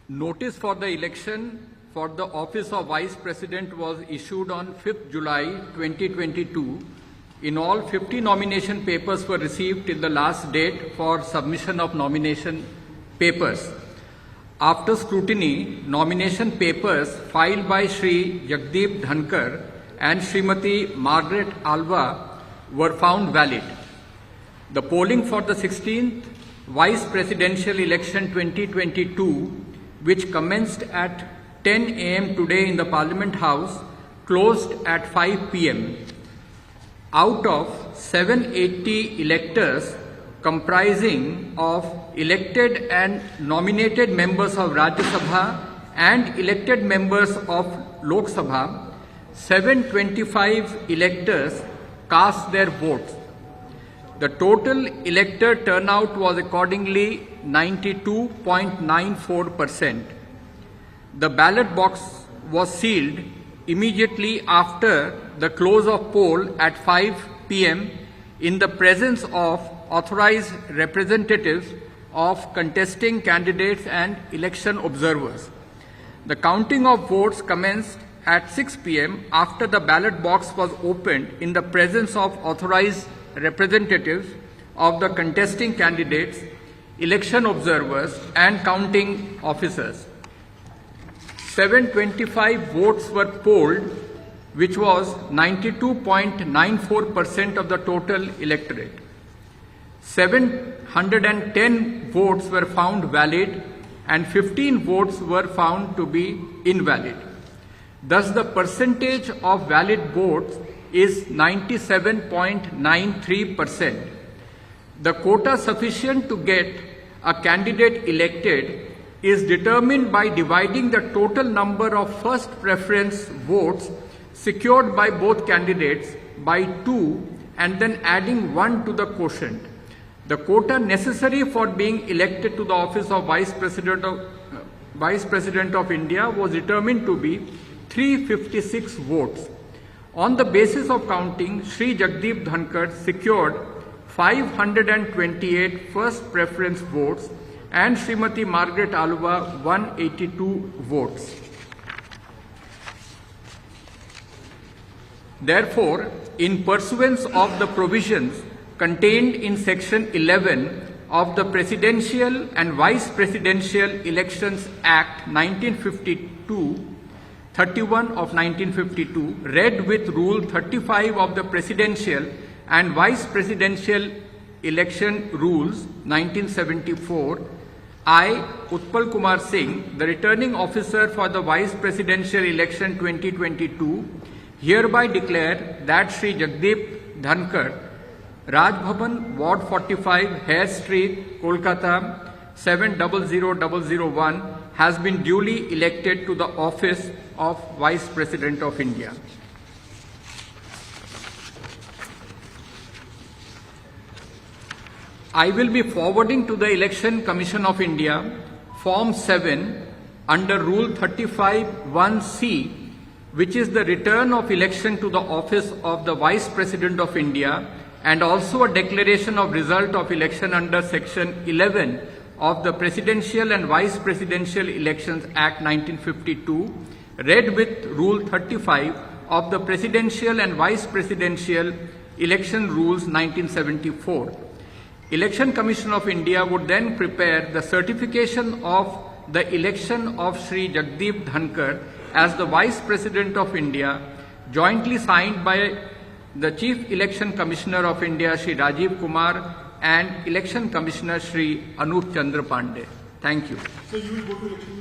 Notice for the election for the office of Vice President was issued on 5th July 2022. In all, 50 nomination papers were received till the last date for submission of nomination papers. After scrutiny, nomination papers filed by Shri Jagdeep Dhankar and Srimati Margaret Alva were found valid. The polling for the 16th Vice Presidential Election 2022, which commenced at 10 a.m. today in the Parliament House, closed at 5 p.m. Out of 780 electors comprising of elected and nominated members of Rajya Sabha and elected members of Lok Sabha, 725 electors cast their votes. The total elector turnout was accordingly 92.94%. The ballot box was sealed immediately after the close of poll at 5 p.m. in the presence of authorized representatives of contesting candidates and election observers. The counting of votes commenced at 6 p.m. after the ballot box was opened in the presence of authorized representatives of the contesting candidates, election observers and counting officers. 725 votes were polled, which was 92.94% of the total electorate. 710 votes were found valid and 15 votes were found to be invalid. Thus, the percentage of valid votes is 97.93%. The quota sufficient to get a candidate elected is determined by dividing the total number of first preference votes secured by both candidates by 2 and then adding 1 to the quotient. The quota necessary for being elected to the office of Vice President of India was determined to be 356 votes. On the basis of counting, Shri Jagdeep Dhankar secured 528 first preference votes and Srimati Margaret Alva 182 votes. Therefore, in pursuance of the provisions contained in Section 11 of the Presidential and Vice Presidential Elections Act 31 of 1952, read with Rule 35 of the Presidential and Vice Presidential Election Rules 1974, I, Utpal Kumar Singh, the Returning Officer for the Vice Presidential Election 2022, hereby declare that Shri Jagdeep Dhankar, Raj Bhavan, Ward 45, Hare Street, Kolkata 700001, has been duly elected to the office of Vice President of India. I will be forwarding to the Election Commission of India Form 7 under Rule 35(1)(c), which is the return of election to the office of the Vice President of India, and also a declaration of result of election under Section 11 of the Presidential and Vice Presidential Elections Act 1952, read with Rule 35 of the Presidential and Vice Presidential Election Rules 1974. Election Commission of India would then prepare the certification of the election of Shri Jagdeep Dhankar as the Vice President of India, jointly signed by the Chief Election Commissioner of India, Shri Rajiv Kumar, and Election Commissioner Shri Anup Chandra Pandey. Thank you. So you will go to election